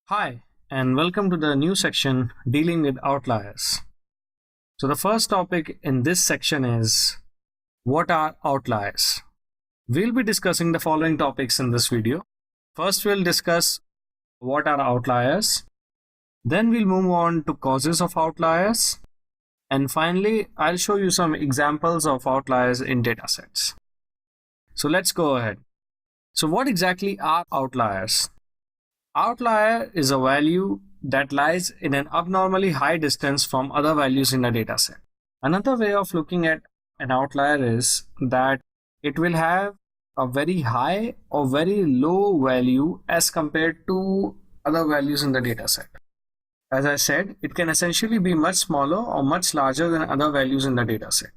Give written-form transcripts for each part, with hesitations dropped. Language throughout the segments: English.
Hi, and welcome to the new section dealing with outliers. So, the first topic in this section is what are outliers? We'll be discussing the following topics in this video. First, we'll discuss what are outliers, then, we'll move on to causes of outliers, and finally, I'll show you some examples of outliers in datasets. So, let's go ahead. So, what exactly are outliers? Outlier is a value that lies in an abnormally high distance from other values in a dataset. Another way of looking at an outlier is that it will have a very high or very low value as compared to other values in the dataset. As I said, it can essentially be much smaller or much larger than other values in the dataset.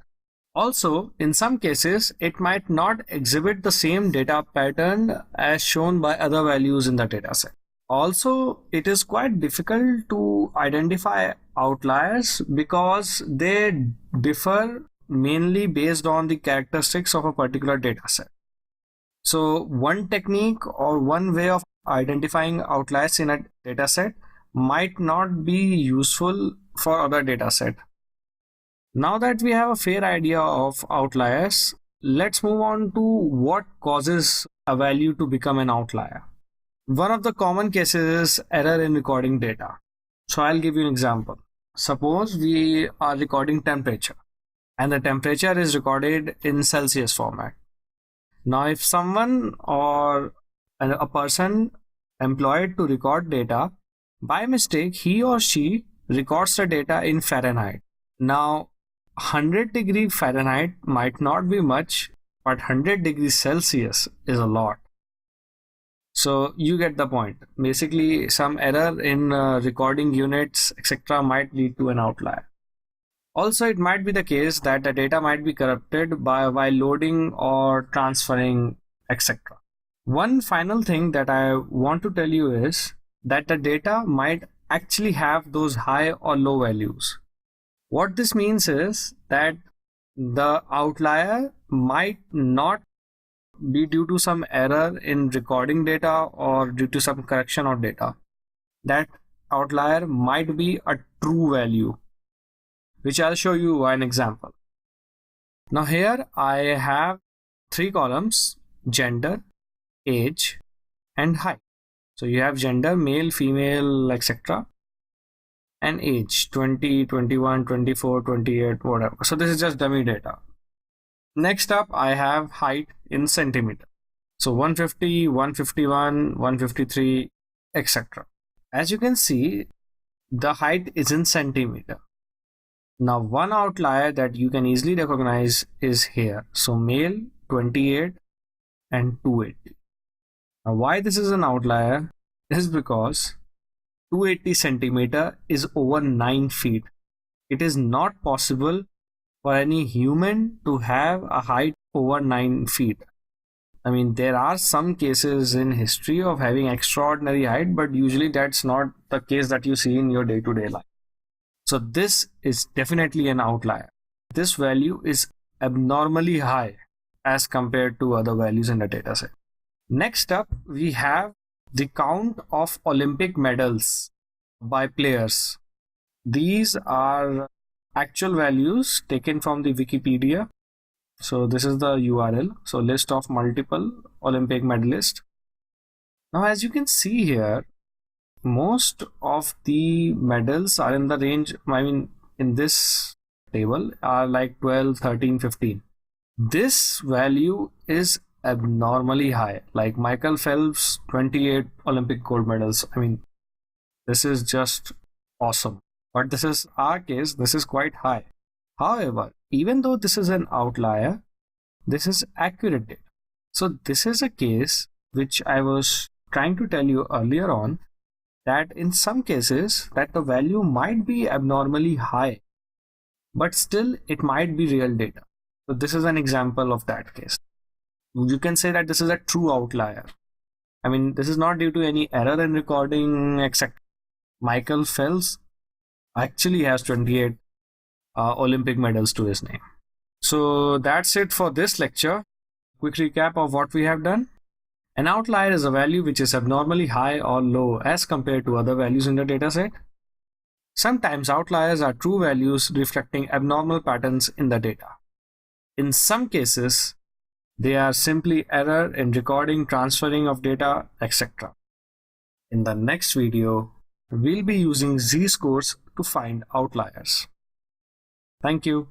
Also, in some cases, it might not exhibit the same data pattern as shown by other values in the dataset. Also, it is quite difficult to identify outliers because they differ mainly based on the characteristics of a particular dataset. So, one technique or one way of identifying outliers in a dataset might not be useful for other dataset. Now that we have a fair idea of outliers, let's move on to what causes a value to become an outlier. One of the common cases is error in recording data. So I'll give you an example. Suppose we are recording temperature and the temperature is recorded in Celsius format. Now if someone or a person employed to record data, by mistake he or she records the data in Fahrenheit. Now 100 degree Fahrenheit might not be much, but 100 degrees Celsius is a lot. So you get the point. Basically, some error in recording units, etc. might lead to an outlier. Also, it might be the case that the data might be corrupted while loading or transferring, etc. One final thing that I want to tell you is that the data might actually have those high or low values. What this means is that the outlier might not be due to some error in recording data or due to some correction of data. That outlier might be a true value, which I'll show you an example. Now here I have three columns: gender, age, and height. So you have gender, male, female, etc. and age 20, 21, 24, 28, whatever. So this is just dummy data. Next up, I have height in centimeter. So 150, 151, 153, etc. As you can see, the height is in centimeter. Now, one outlier that you can easily recognize is here. So male 28 and 280. Now, why this is an outlier is because 280 centimeter is over 9 feet. It is not possible for any human to have a height over 9 feet. I mean, there are some cases in history of having extraordinary height, but usually that's not the case that you see in your day-to-day life. So this is definitely an outlier. This value is abnormally high as compared to other values in the dataset. Next up, we have the count of Olympic medals by players. These are actual values taken from the Wikipedia. So this is the URL. So list of multiple Olympic medalists. Now as you can see here, most of the medals are in the range, in this table are like 12, 13, 15. This value is abnormally high. Like Michael Phelps, 28 Olympic gold medals. This is just awesome. But this is our case, this is quite high. However, even though this is an outlier, this is accurate data. So this is a case which I was trying to tell you earlier on, that in some cases that the value might be abnormally high, but still it might be real data. So this is an example of that case. You can say that this is a true outlier. This is not due to any error in recording, etc. Michael Phelps actually has 28 Olympic medals to his name. So that's it for this lecture. Quick recap of what we have done. An outlier is a value which is abnormally high or low as compared to other values in the dataset. Sometimes outliers are true values reflecting abnormal patterns in the data. In some cases, they are simply error in recording, transferring of data, etc. In the next video, we'll be using z-scores to find outliers. Thank you.